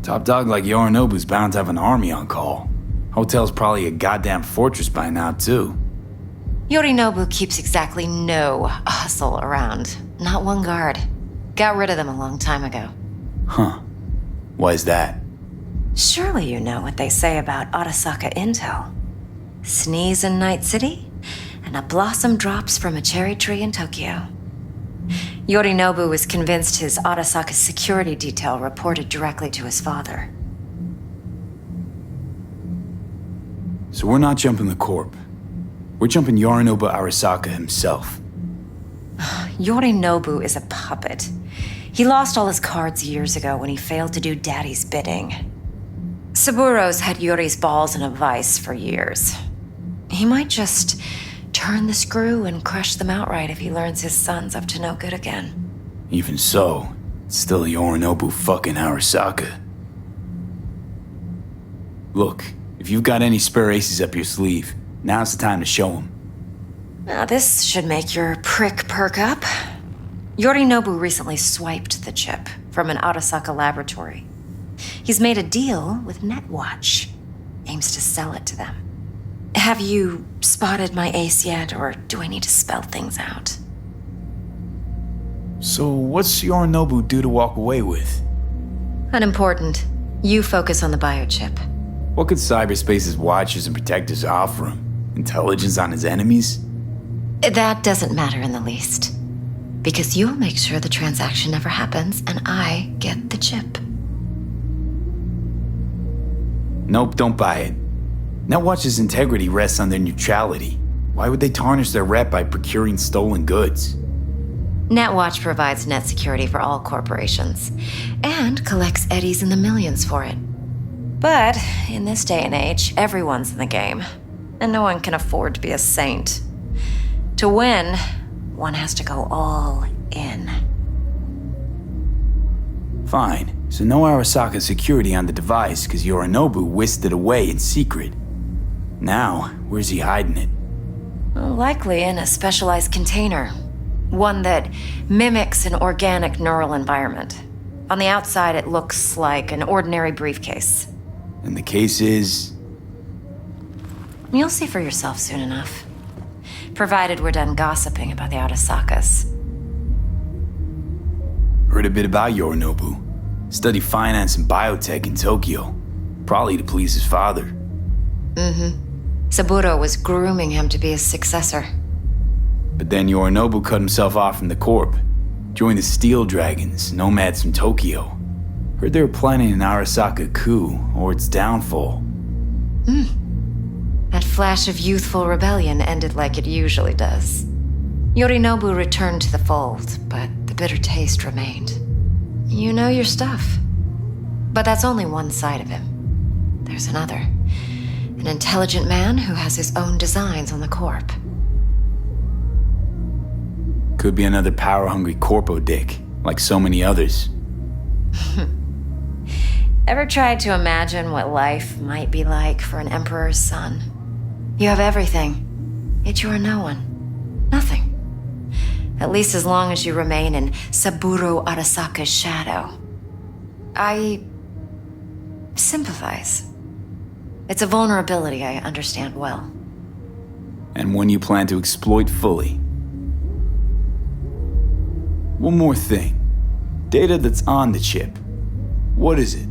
Top dog like Yorinobu's bound to have an army on call. Hotel's probably a goddamn fortress by now, too. Yorinobu keeps exactly no hustle around. Not one guard. Got rid of them a long time ago. Huh. Why is that? Surely you know what they say about Arasaka intel. Sneeze in Night City, and a blossom drops from a cherry tree in Tokyo. Yorinobu was convinced his Arasaka security detail reported directly to his father. So we're not jumping the Corp. We're jumping Yorinobu Arasaka himself. Yorinobu is a puppet. He lost all his cards years ago when he failed to do Daddy's bidding. Saburo's had Yuri's balls in a vice for years. He might just turn the screw and crush them outright if he learns his son's up to no good again. Even so, it's still Yorinobu fucking Arasaka. Look, if you've got any spare aces up your sleeve, now's the time to show them. Now this should make your prick perk up. Yorinobu recently swiped the chip from an Arasaka laboratory. He's made a deal with Netwatch. Aims to sell it to them. Have you spotted my ace yet, or do I need to spell things out? So what's Yorinobu due to walk away with? Unimportant. You focus on the biochip. What could cyberspace's watchers and protectors offer him? Intelligence on his enemies? That doesn't matter in the least. Because you'll make sure the transaction never happens, and I get the chip. Nope, don't buy it. Netwatch's integrity rests on their neutrality. Why would they tarnish their rep by procuring stolen goods? Netwatch provides net security for all corporations, and collects eddies in the millions for it. But in this day and age, everyone's in the game, and no one can afford to be a saint. To win, one has to go all in. Fine, so no Arasaka security on the device because Yorinobu whisked it away in secret. Now, where's he hiding it? Well, likely in a specialized container. One that mimics an organic neural environment. On the outside, it looks like an ordinary briefcase. And the case is... You'll see for yourself soon enough. Provided we're done gossiping about the Arasakas. Heard a bit about Yorinobu. Studied finance and biotech in Tokyo. Probably to please his father. Mm-hmm. Saburo was grooming him to be his successor. But then Yorinobu cut himself off from the Corp. Joined the Steel Dragons, nomads from Tokyo. Heard they were planning an Arasaka coup, or its downfall. That flash of youthful rebellion ended like it usually does. Yorinobu returned to the fold, but the bitter taste remained. You know your stuff. But that's only one side of him. There's another. An intelligent man who has his own designs on the Corp. Could be another power-hungry corpo dick, like so many others. Ever tried to imagine what life might be like for an emperor's son? You have everything, yet you are no one. Nothing. At least as long as you remain in Saburo Arasaka's shadow. I sympathize. It's a vulnerability I understand well. And one you plan to exploit fully. One more thing. Data that's on the chip. What is it?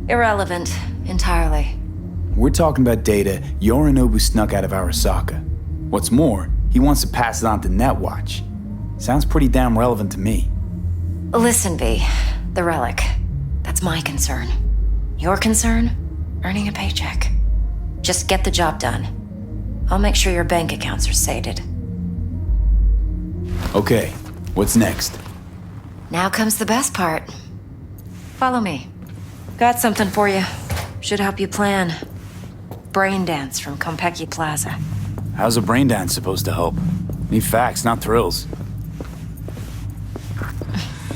Irrelevant, entirely. We're talking about data Yorinobu snuck out of Arasaka. What's more, he wants to pass it on to Netwatch. Sounds pretty damn relevant to me. Listen, V. The relic. That's my concern. Your concern? Earning a paycheck. Just get the job done. I'll make sure your bank accounts are sated. Okay, what's next? Now comes the best part. Follow me. Got something for you. Should help you plan. Brain dance from Konpeki Plaza. How's a brain dance supposed to help? Need facts, not thrills.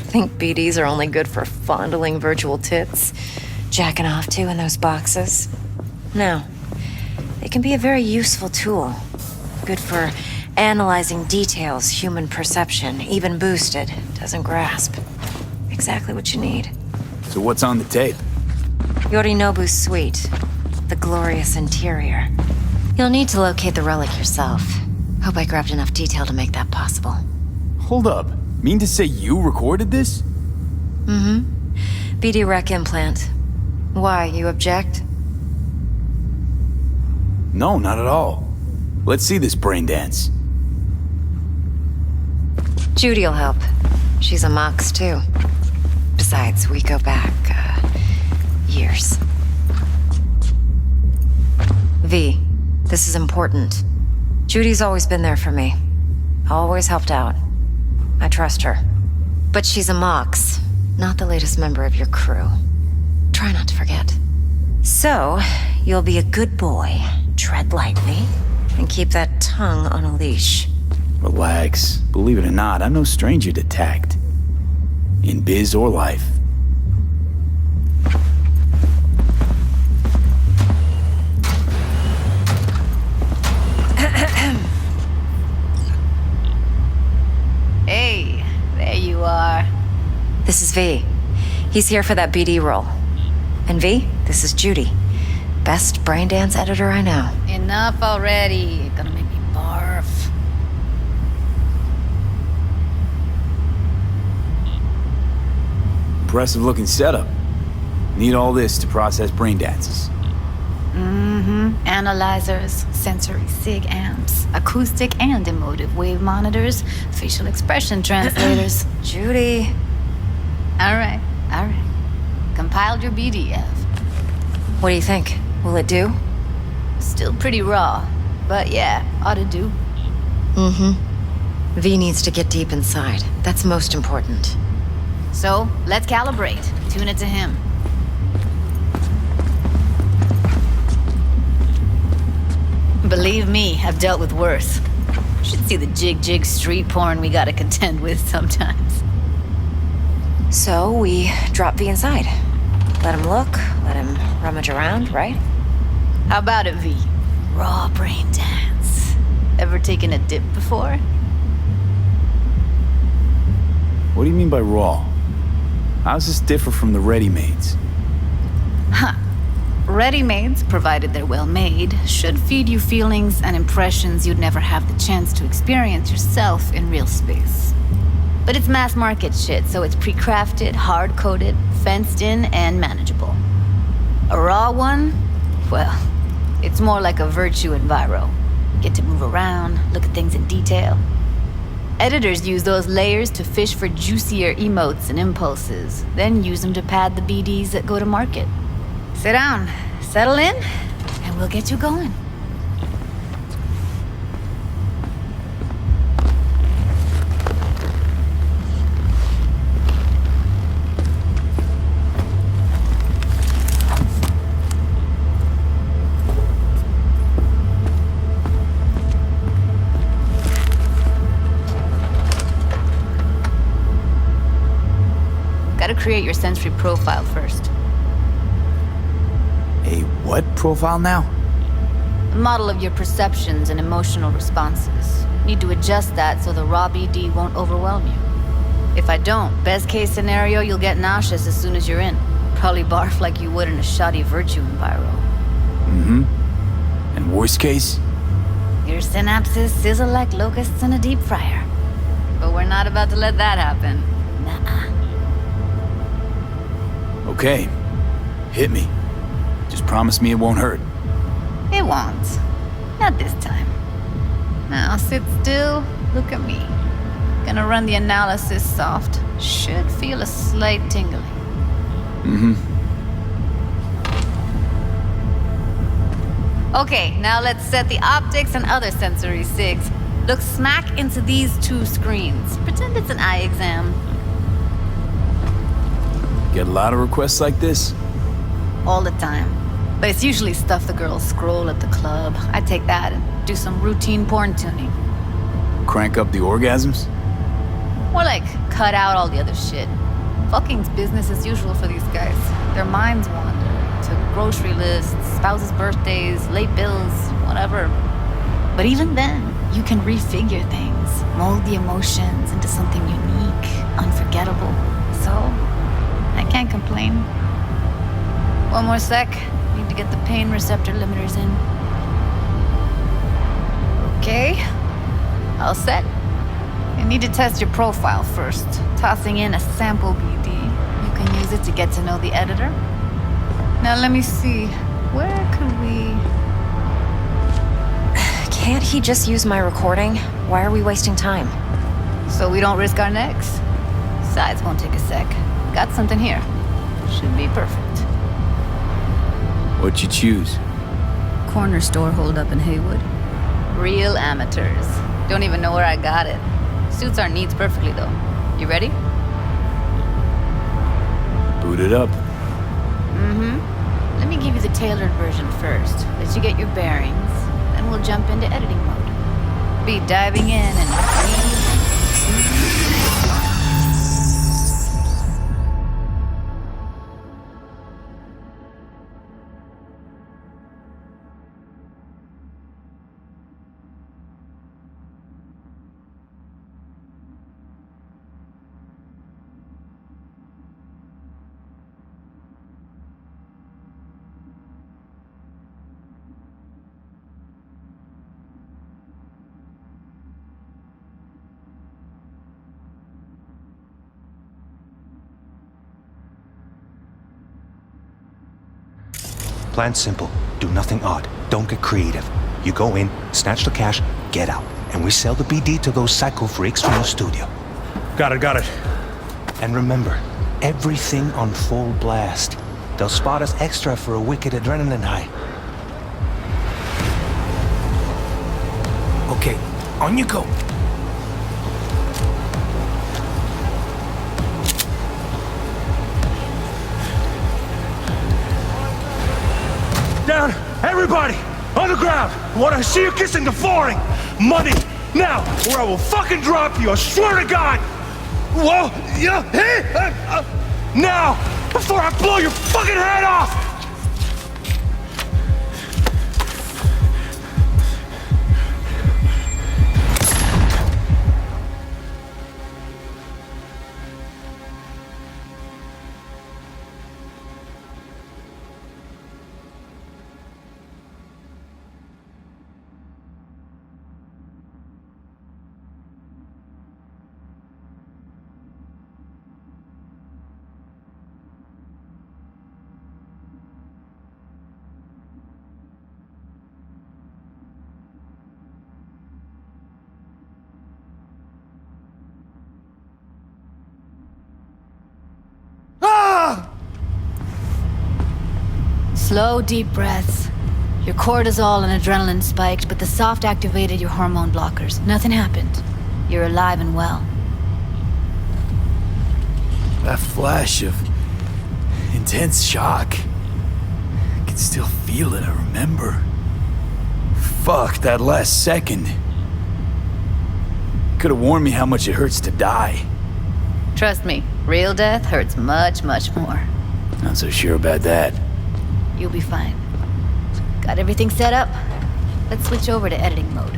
Think BDs are only good for fondling virtual tits? Jacking off to in those boxes? No. They can be a very useful tool. Good for analyzing details human perception, even boosted, doesn't grasp. Exactly what you need. So what's on the tape? Yorinobu's suite. The glorious interior. You'll need to locate the relic yourself. Hope I grabbed enough detail to make that possible. Hold up. Mean to say you recorded this? BD Rec implant. Why, you object? No, not at all. Let's see this brain dance. Judy'll help. She's a Mox, too. Besides, we go back, years. V, this is important. Judy's always been there for me. Always helped out. I trust her. But she's a Mox, not the latest member of your crew. Try not to forget. So, you'll be a good boy, tread lightly, and keep that tongue on a leash. Relax. Believe it or not, I'm no stranger to tact. In biz or life. Hey, there you are. This is V. He's here for that BD role. And V, this is Judy. Best brain dance editor I know. Enough already. You're gonna make me barf. Impressive looking setup. Need all this to process brain dances. Analyzers, sensory sig amps, acoustic and emotive wave monitors, facial expression translators. Judy. All right. Compiled your BDF. What do you think? Will it do? Still pretty raw, but yeah, ought to do. V needs to get deep inside. That's most important. So, let's calibrate. Tune it to him. Believe me, I've dealt with worse. Should see the jig street porn we gotta contend with sometimes. So we drop V inside. Let him look, let him rummage around, right? How about it, V? Raw brain dance. Ever taken a dip before? What do you mean by raw? How's this differ from the ready-mades? Ready-mades, provided they're well made, should feed you feelings and impressions you'd never have the chance to experience yourself in real space. But it's mass market shit, so it's pre-crafted, hard-coded, fenced in, and manageable. A raw one? Well, it's more like a virtue enviro. Get to move around, look at things in detail. Editors use those layers to fish for juicier emotes and impulses, then use them to pad the BDs that go to market. Sit down, settle in, and we'll get you going. Gotta create your sensory profile first. A what profile now? A model of your perceptions and emotional responses. Need to adjust that so the raw BD won't overwhelm you. If I don't, best case scenario, you'll get nauseous as soon as you're in. Probably barf like you would in a shoddy virtue enviro. And worst case? Your synapses sizzle like locusts in a deep fryer. But we're not about to let that happen. Nuh-uh. Okay. Hit me. Just promise me it won't hurt. It won't. Not this time. Now sit still, look at me. Gonna run the analysis soft. Should feel a slight tingling. Okay, now let's set the optics and other sensory sigs. Look smack into these two screens. Pretend it's an eye exam. Get a lot of requests like this? All the time. But it's usually stuff the girls scroll at the club. I take that and do some routine porn tuning. Crank up the orgasms? More like cut out all the other shit. Fucking's business as usual for these guys. Their minds wander to grocery lists, spouses' birthdays, late bills, whatever. But even then, you can refigure things, mold the emotions into something unique, unforgettable. So, I can't complain. One more sec. Need to get the pain receptor limiters in. Okay. All set. You need to test your profile first. Tossing in a sample BD. You can use it to get to know the editor. Now let me see. Where could we... Can't he just use my recording? Why are we wasting time? So we don't risk our necks? Sides won't take a sec. Got something here. Should be perfect. What'd you choose? Corner store holdup in Haywood. Real amateurs. Don't even know where I got it. Suits our needs perfectly, though. You ready? Boot it up. Let me give you the tailored version first. Let you get your bearings. Then we'll jump into editing mode. Be diving in and... Plan's simple. Do nothing odd. Don't get creative. You go in, snatch the cash, get out. And we sell the BD to those psycho freaks from the studio. Got it. And remember, everything on full blast. They'll spot us extra for a wicked adrenaline high. Okay, on you go. Down! Everybody! On the ground! I want to see you kissing the flooring! Money! Now! Or I will fucking drop you! I swear to God! Whoa! Yeah! Hey! Now! Before I blow your fucking head off! Slow, deep breaths. Your cortisol and adrenaline spiked, but the soft activated your hormone blockers. Nothing happened. You're alive and well. That flash of intense shock. I can still feel it, I remember. Fuck, that last second. Could have warned me how much it hurts to die. Trust me, real death hurts much, much more. Not so sure about that. You'll be fine. Got everything set up? Let's switch over to editing mode.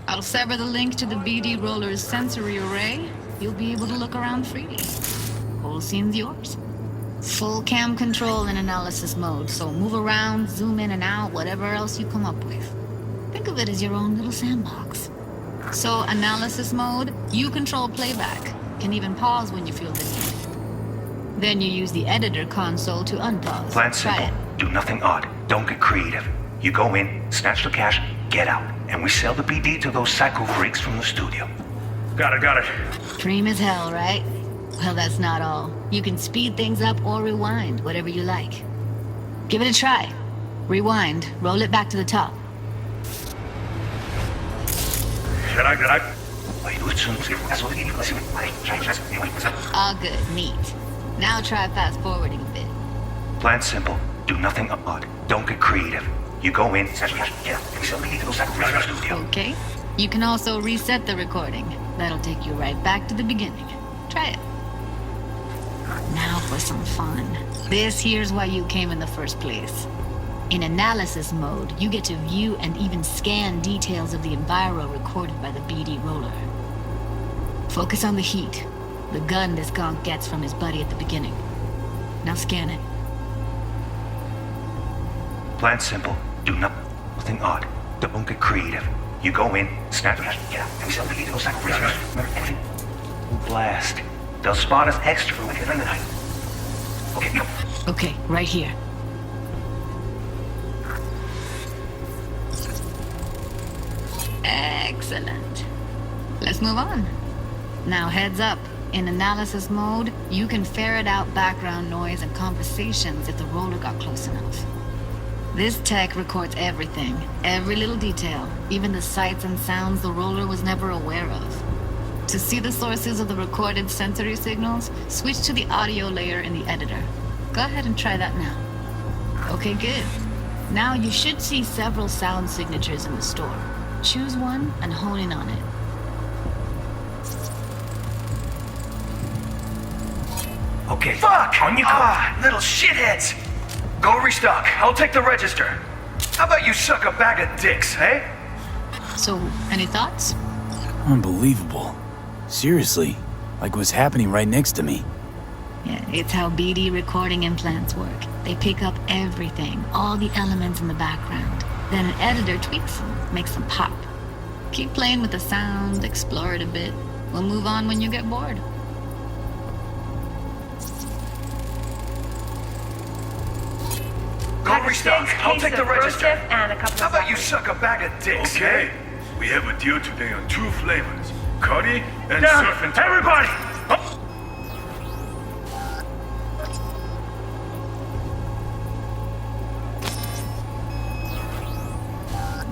I'll sever the link to the BD Roller's sensory array. You'll be able to look around freely. Whole scene's yours. Full cam control in analysis mode, so move around, zoom in and out, whatever else you come up with. Think of it as your own little sandbox. So, analysis mode, you control playback. Can even pause when you feel the need. Then you use the editor console to unpause. Plan Try simple. it. Do nothing odd. Don't get creative. You go in, snatch the cash, get out. And we sell the BD to those psycho freaks from the studio. Got it. Dream as hell, right? Well, that's not all. You can speed things up or rewind, whatever you like. Give it a try. Rewind, roll it back to the top. All good, neat. Now try fast forwarding a bit. Plan simple. Do nothing odd. Don't get creative. You go in. Okay. You can also reset the recording. That'll take you right back to the beginning. Try it. Now for some fun. This here's why you came in the first place. In analysis mode, you get to view and even scan details of the enviro recorded by the BD roller. Focus on the heat, the gun this gonk gets from his buddy at the beginning. Now scan it. Plan simple. Do nothing odd. Don't get creative. You go in, snap it, blast. They'll spot us extra for wicked in the night. Okay, go. Okay, right here. Excellent. Let's move on. Now heads up. In analysis mode, you can ferret out background noise and conversations if the roller got close enough. This tech records everything, every little detail, even the sights and sounds the roller was never aware of. To see the sources of the recorded sensory signals, switch to the audio layer in the editor. Go ahead and try that now. Okay, good. Now you should see several sound signatures in the store. Choose one and hone in on it. Okay. Fuck! On you go! Little shitheads! Go restock. I'll take the register. How about you suck a bag of dicks, eh? So, any thoughts? Unbelievable. Seriously, like what's happening right next to me. Yeah, it's how BD recording implants work. They pick up everything, all the elements in the background. Then an editor tweaks them, makes them pop. Keep playing with the sound, explore it a bit. We'll move on when you get bored. Go restock. I'll take the register. And a couple How of about you suck a bag of dicks, Okay. eh? We have a deal today on 2 flavors. Curry and Down! surf and Everybody!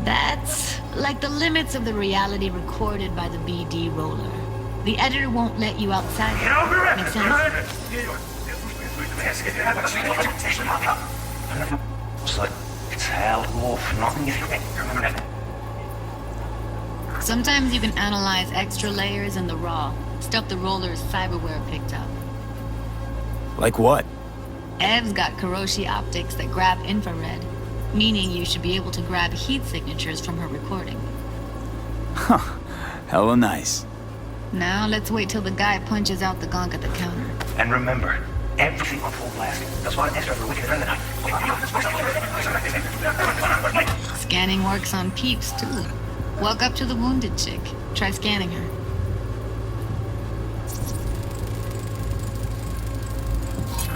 That's like the limits of the reality recorded by the BD roller. The editor won't let you outside. Yeah, I'll be right Make back. sense? It's like it's hell off. Nothing is. Sometimes you can analyze extra layers in the raw, stuff the roller's cyberware picked up. Like what? Ev's got Kiroshi optics that grab infrared, meaning you should be able to grab heat signatures from her recording. Huh. Hella nice. Now let's wait till the guy punches out the gonk at the counter. And remember, everything on full blast. That's why an extra for wicked in the night. Scanning works on peeps, too. Walk up to the wounded chick. Try scanning her.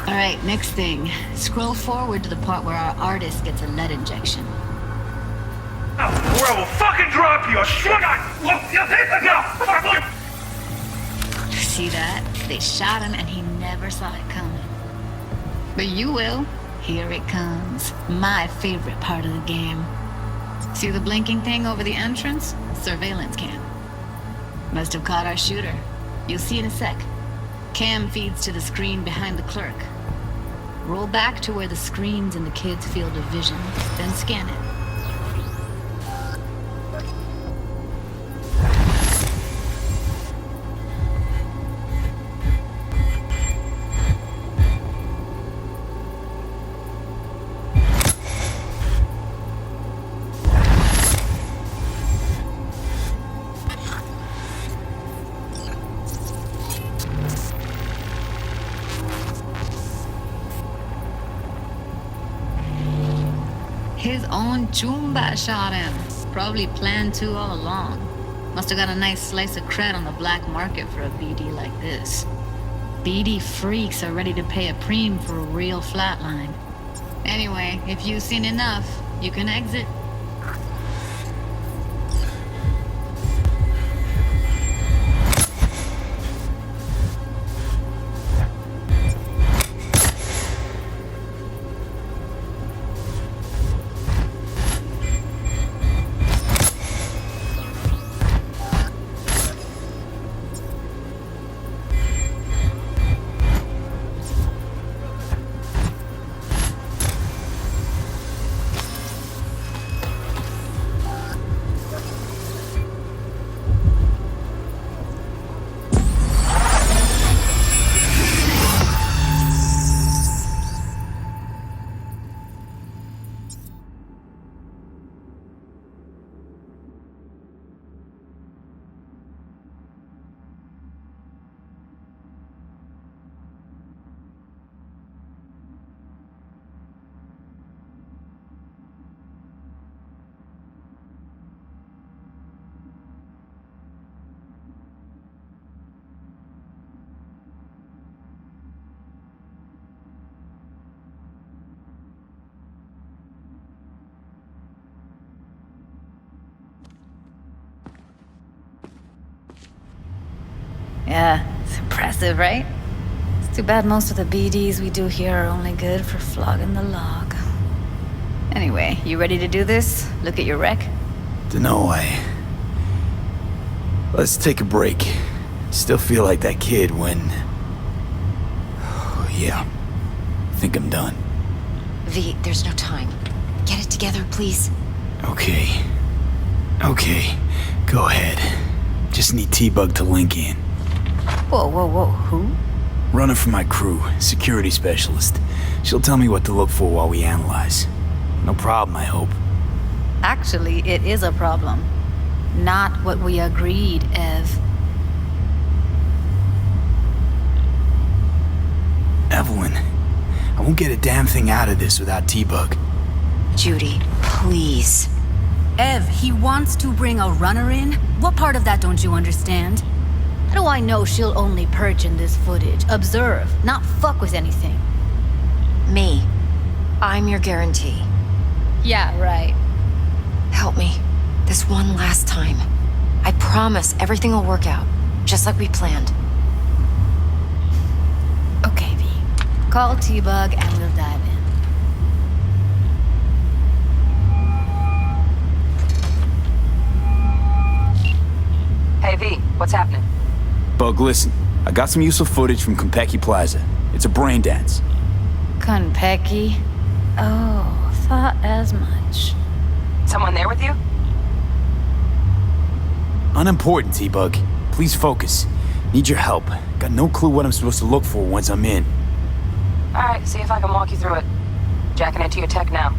Alright, next thing. Scroll forward to the part where our artist gets a lead injection. Or I will fucking drop you! I swear to God! See that? They shot him and he never saw it coming. But you will. Here it comes. My favorite part of the game. See the blinking thing over the entrance? Surveillance cam. Must have caught our shooter. You'll see in a sec. Cam feeds to the screen behind the clerk. Roll back to where the screen's in the kid's field of vision, then scan it. His own Chumba shot him. Probably planned to all along. Must have got a nice slice of cred on the black market for a BD like this. BD freaks are ready to pay a preem for a real flatline. Anyway, if you've seen enough, you can exit. Yeah, it's impressive, right? It's too bad most of the BDs we do here are only good for flogging the log. Anyway, you ready to do this? Look at your wreck? Dunno, Let's take a break. Still feel like that kid when... Oh, yeah. I think I'm done. V, there's no time. Get it together, please. Okay. Go ahead. Just need T-Bug to link in. Whoa, who? Runner for my crew, security specialist. She'll tell me what to look for while we analyze. No problem, I hope. Actually, it is a problem. Not what we agreed, Ev. Evelyn, I won't get a damn thing out of this without T-Bug. Judy, please. Ev, he wants to bring a runner in? What part of that don't you understand? How do I know she'll only perch in this footage? Observe, not fuck with anything. Me. I'm your guarantee. Yeah, right. Help me. This one last time. I promise everything will work out, just like we planned. Okay, V. Call T-Bug and we'll dive in. Hey, V, what's happening? Bug, listen. I got some useful footage from Konpeki Plaza. It's a brain dance. Konpeki? Oh, thought as much. Someone there with you? Unimportant, T-Bug. Please focus. Need your help. Got no clue what I'm supposed to look for once I'm in. Alright, see if I can walk you through it. Jacking into your tech now.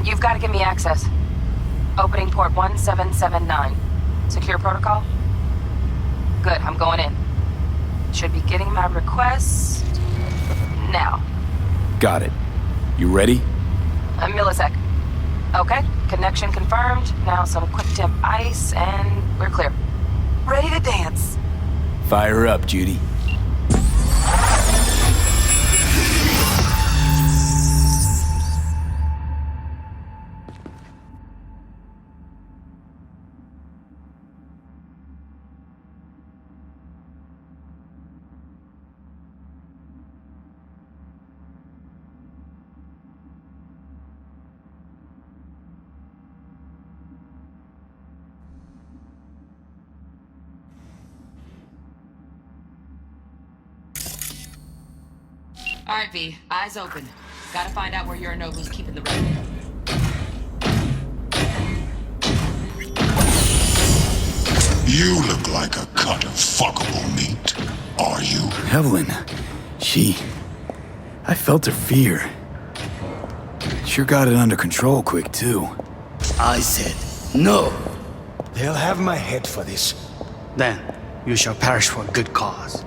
You've got to give me access. Opening port 1779. Secure protocol? Good, I'm going in. Should be getting my request... now. Got it. You ready? A millisec. Okay, connection confirmed. Now some quick temp ice, and we're clear. Ready to dance. Fire up, Judy. All right, V. Eyes open. Gotta find out where Yorinobu's keeping the wreck. You look like a cut of fuckable meat, are you? Evelyn, I felt her fear. Sure got it under control quick, too. I said no. They'll have my head for this. Then you shall perish for a good cause.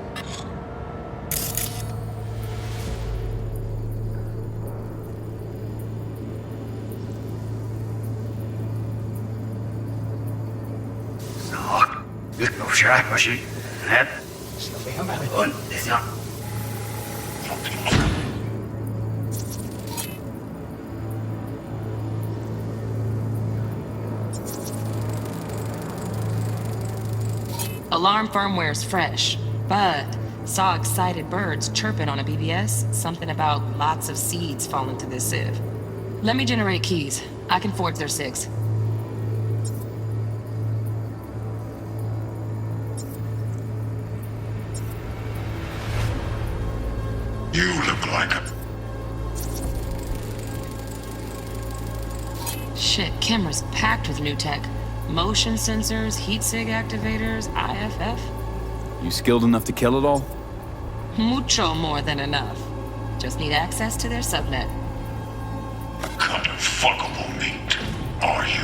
Alarm firmware's fresh, but saw excited birds chirping on a BBS. Something about lots of seeds falling through this sieve. Let me generate keys. I can forge their SIGs. You look like a... Shit, camera's packed with new tech. Motion sensors, heat sig activators, IFF. You skilled enough to kill it all? Mucho more than enough. Just need access to their subnet. a cut of fuckable meat, are you?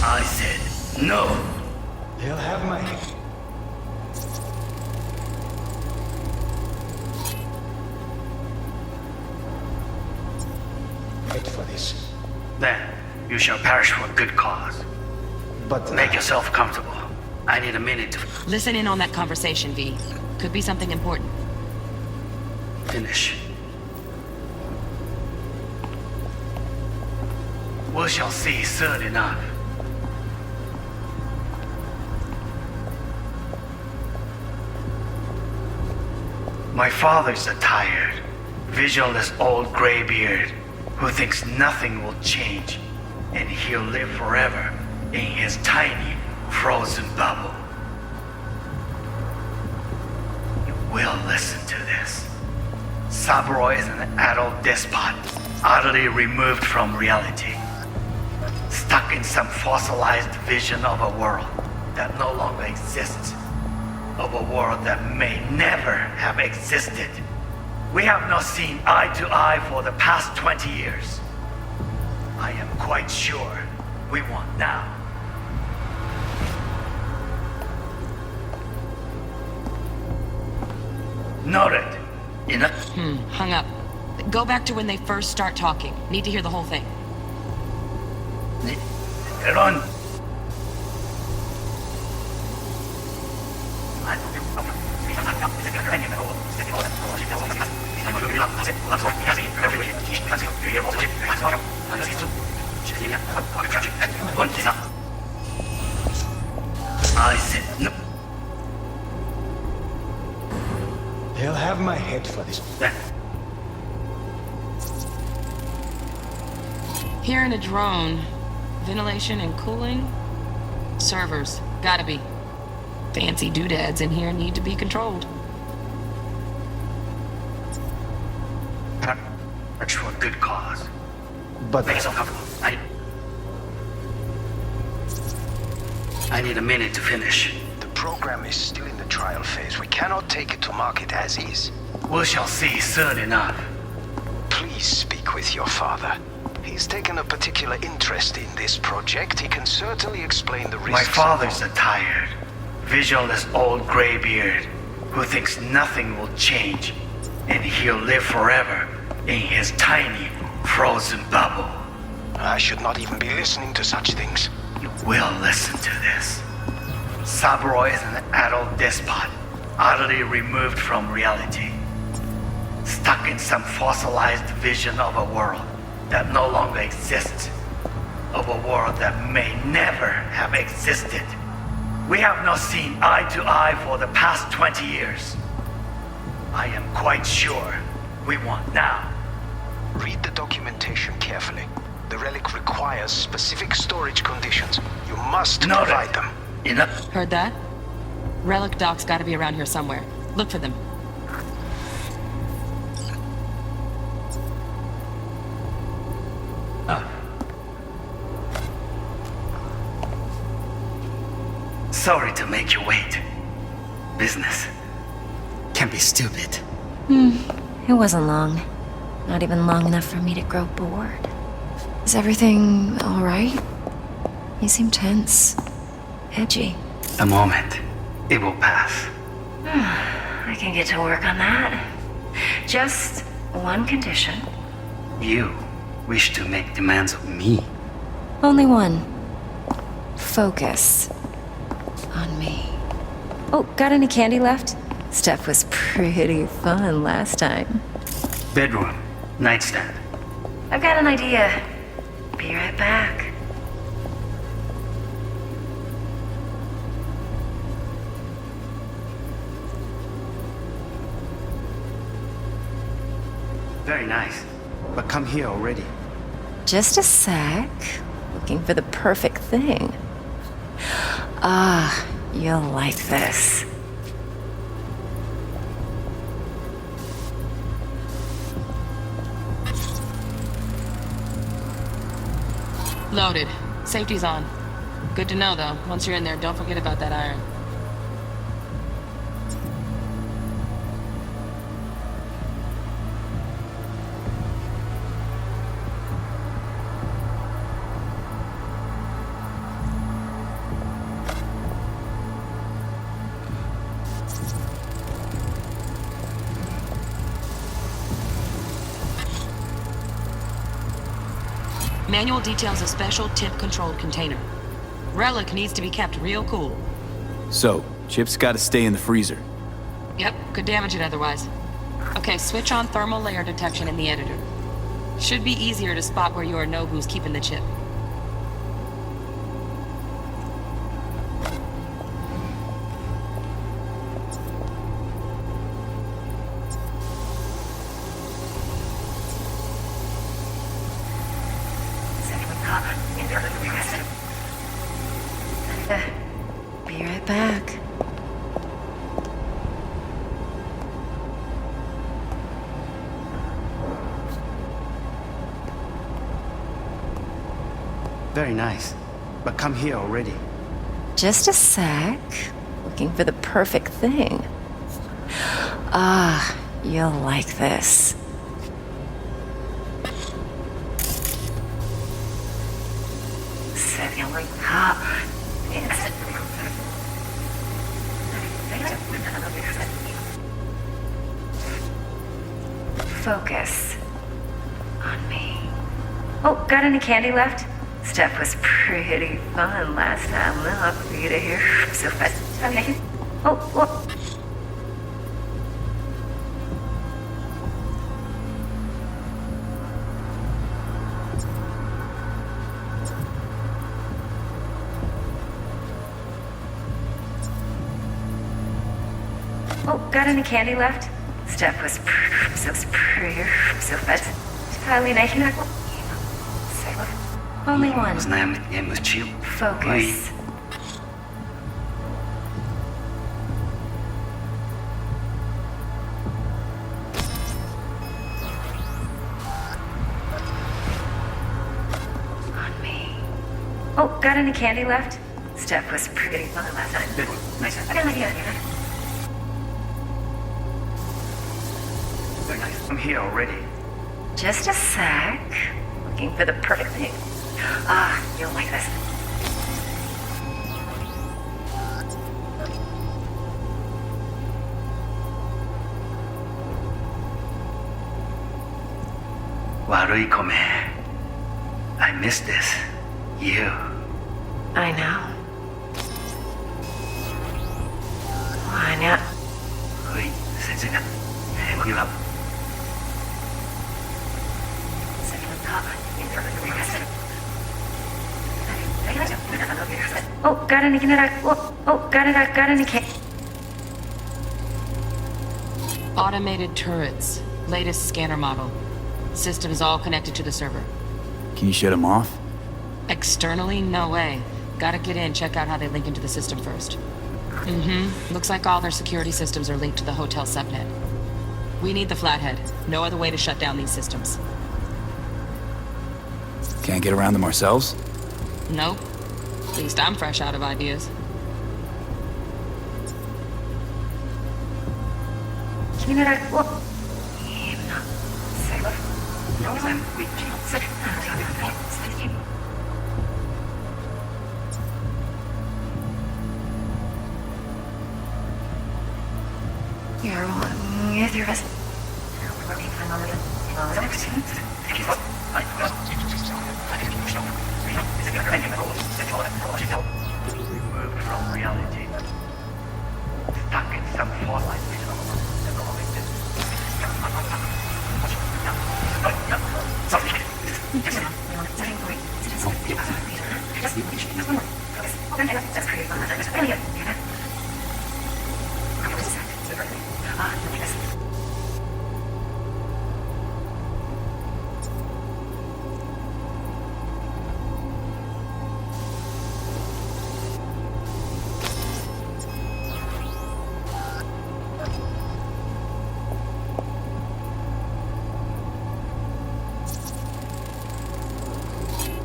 I said no. They'll have my... head for this. Then you shall perish for a good cause. But make yourself comfortable. I need a minute to Listen in on that conversation, V. Could be something important. finish. We shall see soon enough. My father's a tired, visionless old graybeard who thinks nothing will change, and he'll live forever in his tiny, frozen bubble. You will listen to this. Saburo is an adult despot, utterly removed from reality, stuck in some fossilized vision of a world that no longer exists, of a world that may never have existed. We have not seen eye to eye for the past 20 years. I am quite sure we want now. Noted. Hung up. Go back to when they first start talking. Need to hear the whole thing. Run. I said no. They'll have my head for this. Here in a drone. Ventilation and cooling? Servers. Gotta be. Fancy doodads in here need to be controlled. Search for a good cause. But Make yourself comfortable. I need a minute to finish. The program is still in the trial phase. We cannot take it to market as is. We shall see soon enough. Please speak with your father. He's taken a particular interest in this project. He can certainly explain the risks. My father's a tired, visionless old graybeard who thinks nothing will change, and he'll live forever in his tiny, frozen bubble. I should not even be listening to such things. You will listen to this. Saburo is an adult despot, utterly removed from reality, stuck in some fossilized vision of a world that no longer exists, of a world that may never have existed. We have not seen eye to eye for the past 20 years. I am quite sure we want now. Read the documentation carefully. The relic requires specific storage conditions. You must provide them. Enough. Heard that? Relic docs gotta be around here somewhere. Look for them. Sorry to make you wait. Business can be stupid. It wasn't long. Not even long enough for me to grow bored. Is everything alright? You seem tense. Edgy. A moment. It will pass. I can get to work on that. Just one condition. You wish to make demands of me. Only one. Focus on me. Oh, got any candy left? Stuff was pretty fun last time. Bedroom. Nightstand. I've got an idea. Be right back. Very nice. But come here already. Just a sec. Looking for the perfect thing. Ah, you'll like this. Loaded. Safety's on. Good to know, though. Once you're in there, don't forget about that iron. Manual details a special tip-controlled container. Relic needs to be kept real cool. So, chips gotta stay in the freezer. Yep, could damage it otherwise. Okay, switch on thermal layer detection in the editor. Should be easier to spot where Yorinobu's keeping the chip. Be right back. Very nice. But come here already. Just a sec. Looking for the perfect thing. Ah, you'll like this. Focus on me. Oh, got any candy left? Stuff was pretty fun last time. I'll for you to hear so fast. Oh. Oh, got any candy left? Stuff was pretty so fast. Only one. Focus. On me. Oh, got any candy left? Stuff was pretty fun last time. Nice. I got an idea. Very nice. I'm here already. Just a sec. Looking for the perfect thing. Ah, you'll like this. Warui Kome. I miss this. You. I know. I know. Ui, sensei ga. Give up. Oh, got any got any Automated turrets. Latest scanner model. System is all connected to the server. Can you shut them off? Externally, no way. Gotta get in, check out how they link into the system first. Looks like all their security systems are linked to the hotel subnet. We need the flathead. No other way to shut down these systems. Can't get around them ourselves? Nope. At least I'm fresh out of ideas. Removed from reality. Stuck in some fossilized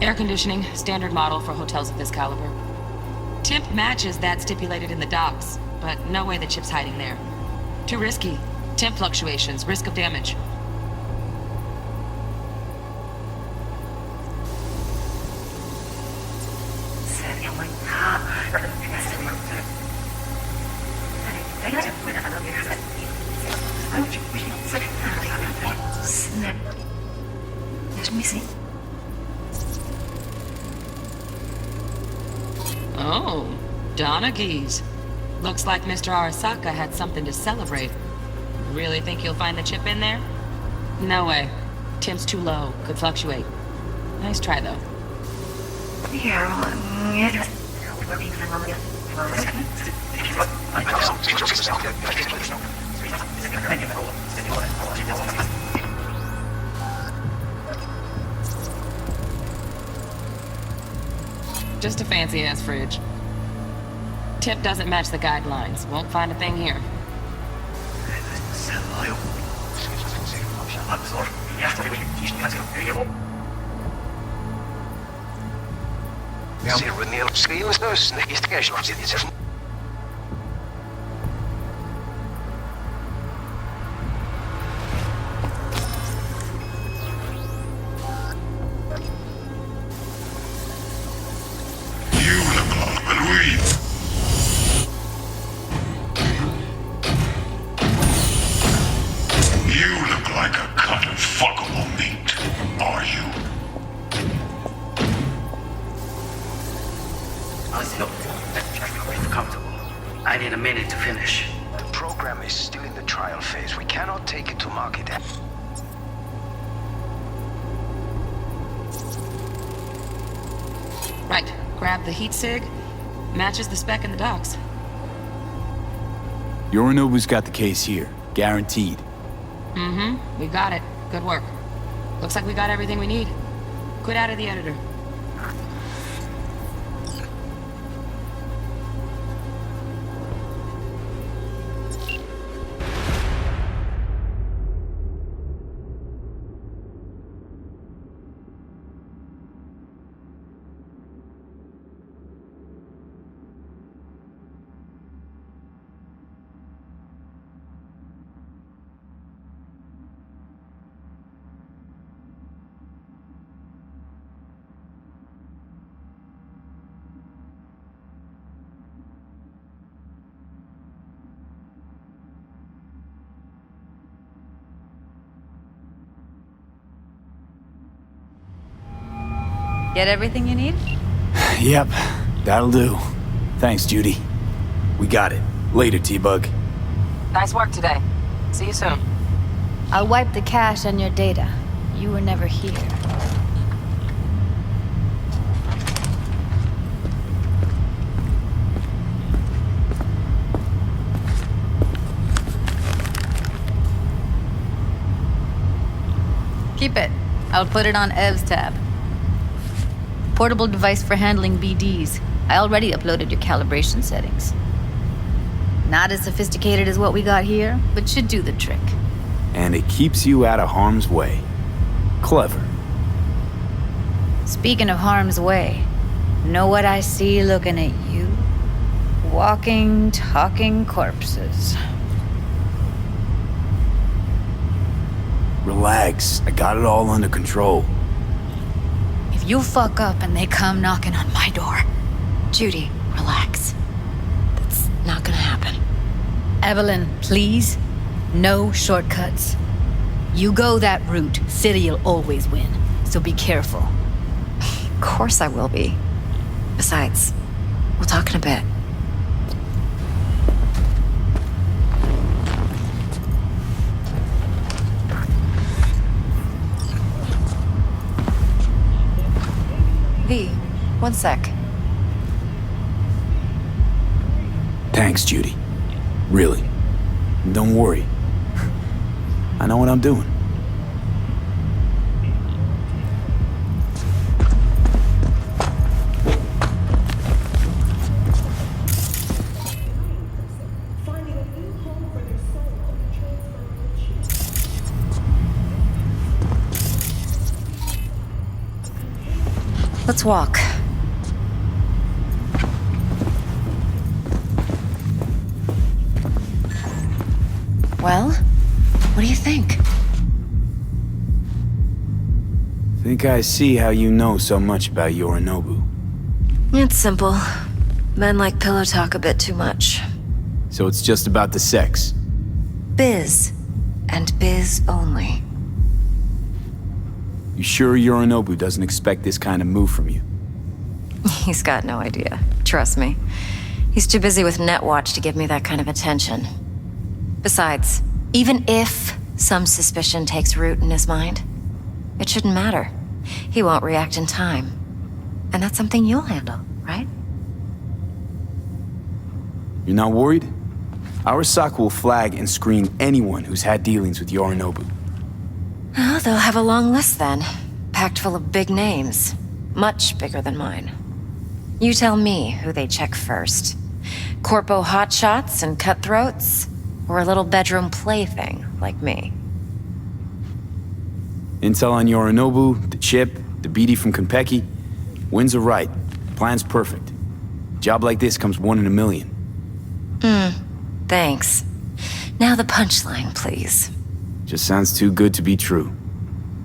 Air conditioning, standard model for hotels of this caliber. Temp matches that stipulated in the docs, but no way the chip's hiding there. Too risky. Temp fluctuations, risk of damage. Oh, Donaghy's. Looks like Mr. Arasaka had something to celebrate. Really think you'll find the chip in there? No way. Tim's too low. Could fluctuate. Nice try, though. Just a fancy-ass fridge. Tip doesn't match the guidelines. Won't find a thing here. I need a minute to finish. The program is still in the trial phase. We cannot take it to market. Right. Grab the heat sig. Matches the spec in the docs. Yorinobu's got the case here. Guaranteed. We got it. Good work. Looks like we got everything we need. Quit out of the editor. Get everything you need? Yep, that'll do. Thanks, Judy. We got it. Later, T-Bug. Nice work today. See you soon. I'll wipe the cache on your data. You were never here. Keep it. I'll put it on Ev's tab. Portable device for handling BDs. I already uploaded your calibration settings. Not as sophisticated as what we got here, but should do the trick. And it keeps you out of harm's way. Clever. Speaking of harm's way, know what I see looking at you? Walking, talking corpses. Relax. I got it all under control. If you fuck up and they come knocking on my door... Judy, relax. That's not gonna happen. Evelyn, please. No shortcuts. You go that route, City'll always win. So be careful. Of course I will be. Besides, we'll talk in a bit. V, one sec. Thanks, Judy. Really. Don't worry. I know what I'm doing. Let's walk. Well, what do you think? Think I see how you know so much about Yorinobu. It's simple. Men like pillow talk a bit too much. So it's just about the sex. Biz. And biz only. You sure Yorinobu doesn't expect this kind of move from you? He's got no idea. Trust me. He's too busy with Netwatch to give me that kind of attention. Besides, even if some suspicion takes root in his mind, it shouldn't matter. He won't react in time. And that's something you'll handle, right? You're not worried? Arasaka will flag and screen anyone who's had dealings with Yorinobu. Oh, they'll have a long list then. Packed full of big names. Much bigger than mine. You tell me who they check first. Corpo hotshots and cutthroats? Or a little bedroom plaything like me? Intel on Yorinobu, the chip, the BD from Konpeki. Winds are right. Plan's perfect. Job like this comes 1 in a million. Thanks. Now the punchline, please. Just sounds too good to be true.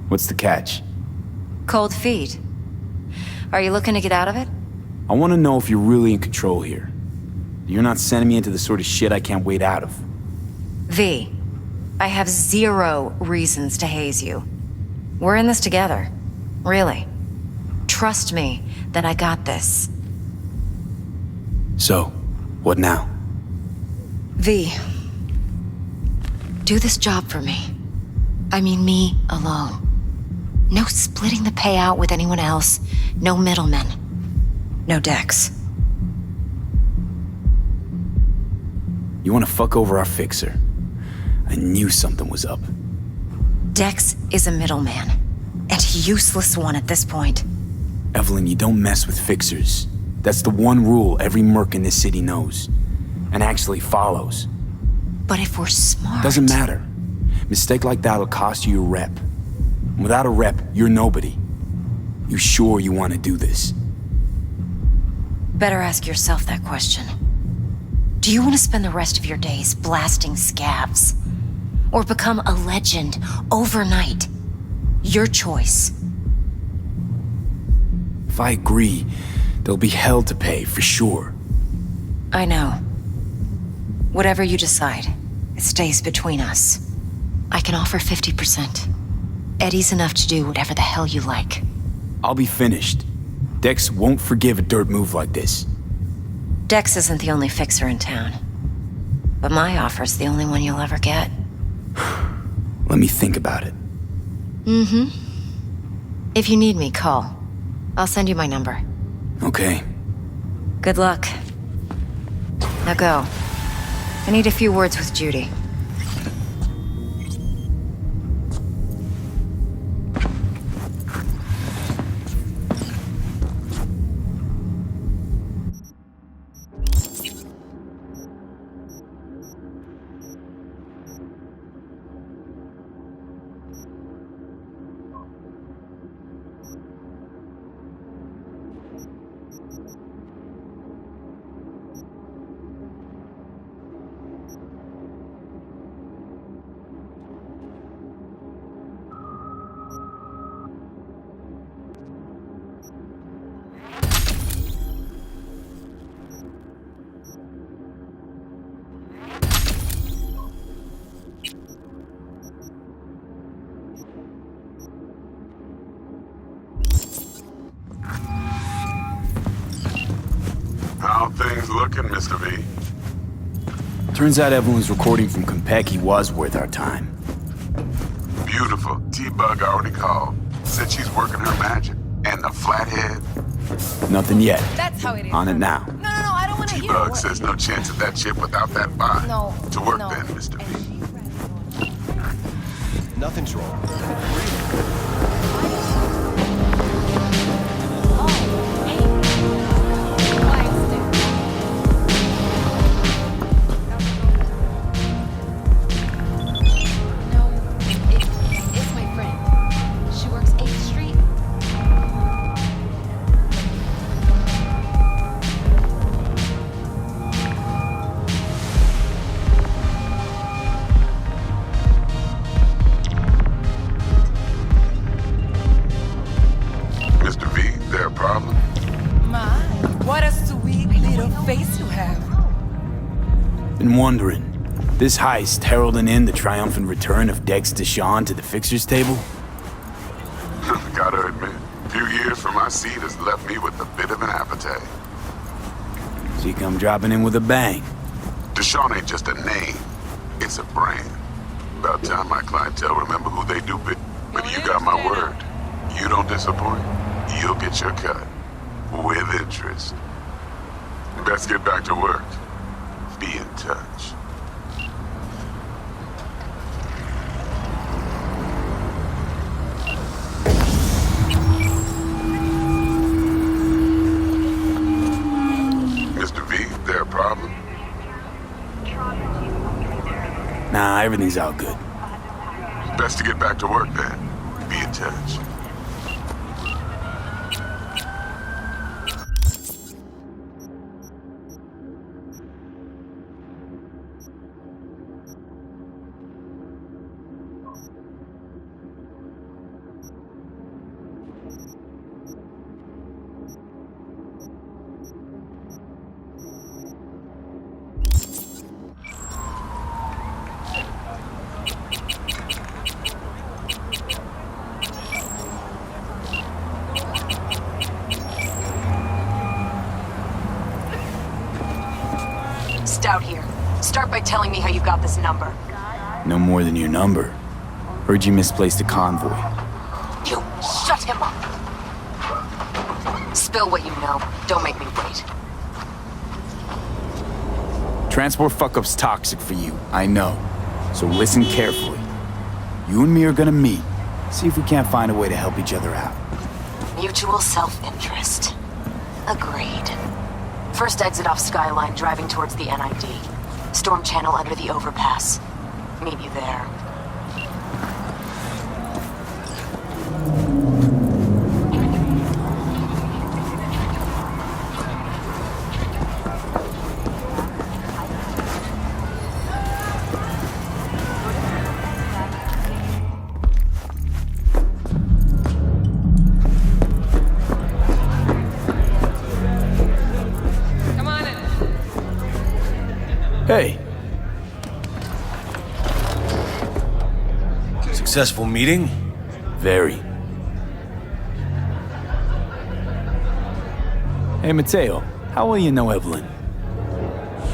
What's the catch? Cold feet. Are you looking to get out of it? I want to know if you're really in control here. You're not sending me into the sort of shit I can't wait out of. V, I have 0 reasons to haze you. We're in this together. Really. Trust me that I got this. So, what now? V, do this job for me. I mean me alone. No splitting the payout with anyone else. No middlemen. No Dex. You want to fuck over our fixer? I knew something was up. Dex is a middleman. And a useless one at this point. Evelyn, you don't mess with fixers. That's the one rule every merc in this city knows. And actually follows. But if we're smart... Doesn't matter. Mistake like that'll cost you your rep. Without a rep, you're nobody. You sure you want to do this? Better ask yourself that question. Do you want to spend the rest of your days blasting scabs? Or become a legend overnight? Your choice. If I agree, there'll be hell to pay, for sure. I know. Whatever you decide, it stays between us. I can offer 50%. Eddie's enough to do whatever the hell you like. I'll be finished. Dex won't forgive a dirt move like this. Dex isn't the only fixer in town. But my offer's the only one you'll ever get. Let me think about it. If you need me, call. I'll send you my number. Okay. Good luck. Now go. I need a few words with Judy. How things looking, Mr. V? Turns out Evelyn's recording from Konpeki was worth our time. Beautiful. T-Bug already called. Said she's working her magic. And the flathead. Nothing yet. That's how it is. On it now. No, I don't want to hear T-Bug it. says no chance of that chip without that bot. No. To work no. then, Mr. V. Nothing's wrong. Mr. V, there a problem? My, what a sweet little face you have. Been wondering, this heist heralding in the triumphant return of Dex Deshawn to the fixers table? Gotta admit, a few years from my seat has left me with a bit of an appetite. She come dropping in with a bang. Deshaun ain't just a name, it's a brand. About time my clientele remember who they do it. But you got my word. You don't disappoint, you'll get your cut. With interest. Best get back to work. Be in touch. Mr. V, there a problem? Nah, everything's all good. Best to get back to work then. Be in touch. Stout here. Start by telling me how you got this number. No more than your number. Heard you misplaced a convoy. You shut him up. Spill what you know. Don't make me wait. Transport fuck-up's toxic for you, I know. So listen carefully. You and me are gonna meet. See if we can't find a way to help each other out. Mutual self-interest. Agreed. First exit off Skyline, driving towards the NID. Storm channel under the overpass. Meet you there. Hey. Successful meeting? Very. Hey, Mateo, how well you know Evelyn?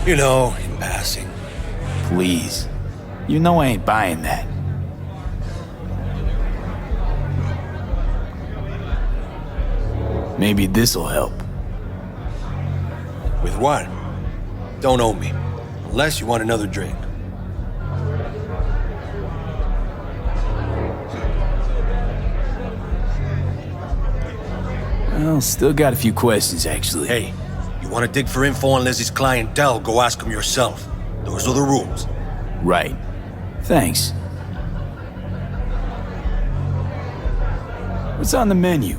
You know, in passing. Please. You know I ain't buying that. Maybe this'll help. With what? Don't owe me. Unless you want another drink. Well, still got a few questions, actually. Hey, you want to dig for info on Leslie's clientele, go ask him yourself. Those are the rules. Right. Thanks. What's on the menu?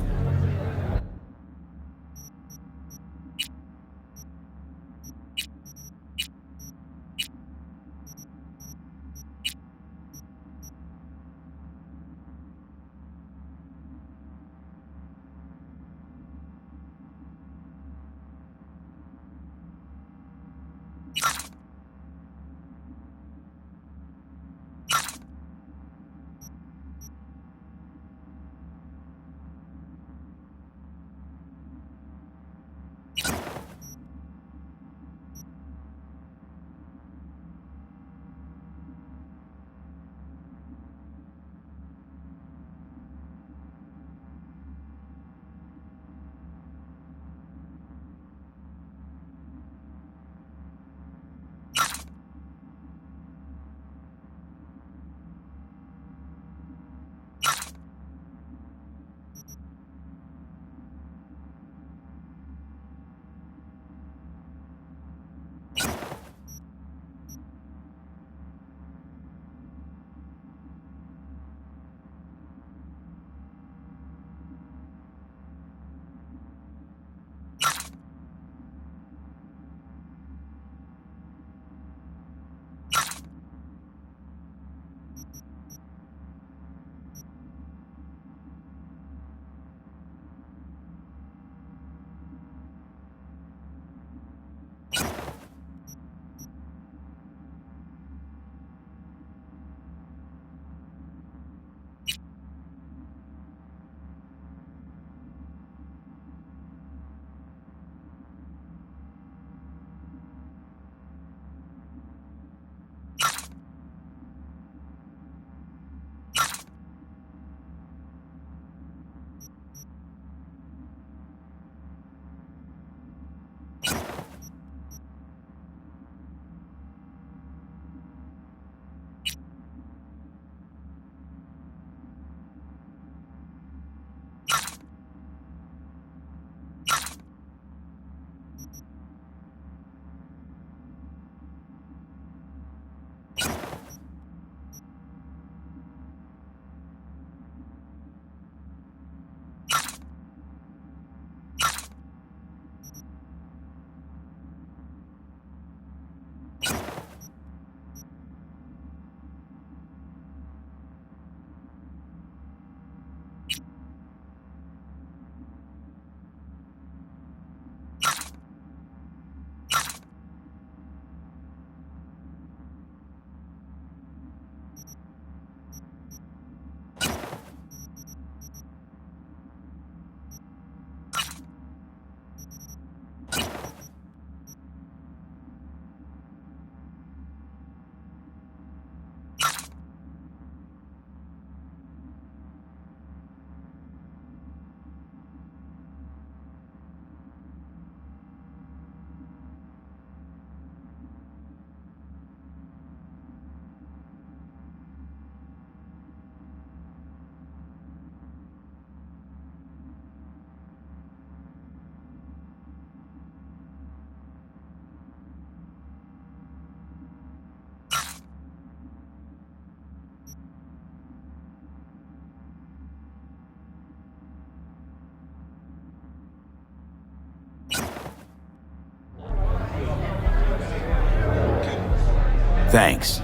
Thanks.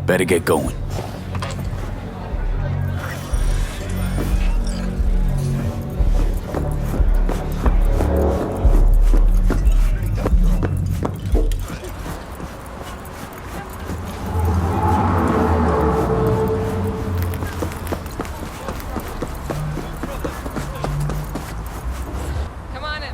Better get going. Come on in.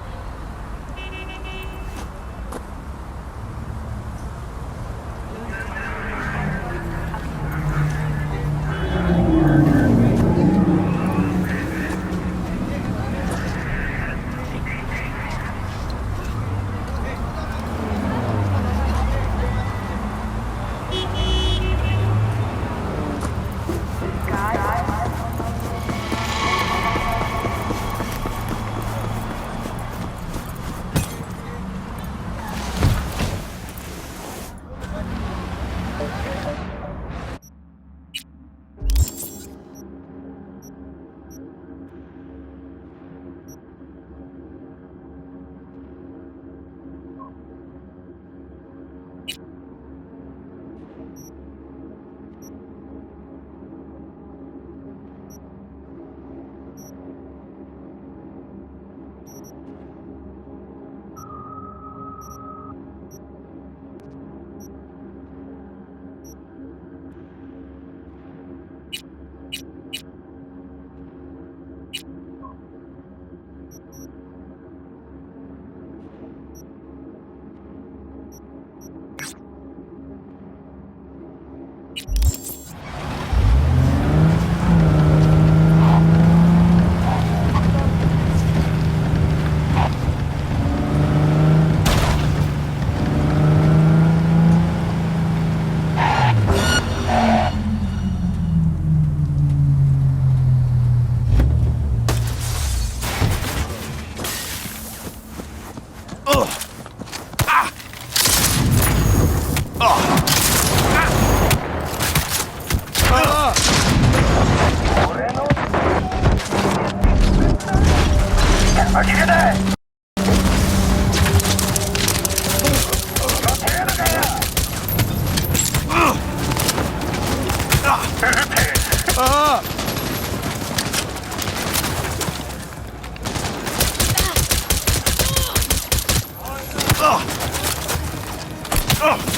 Ugh!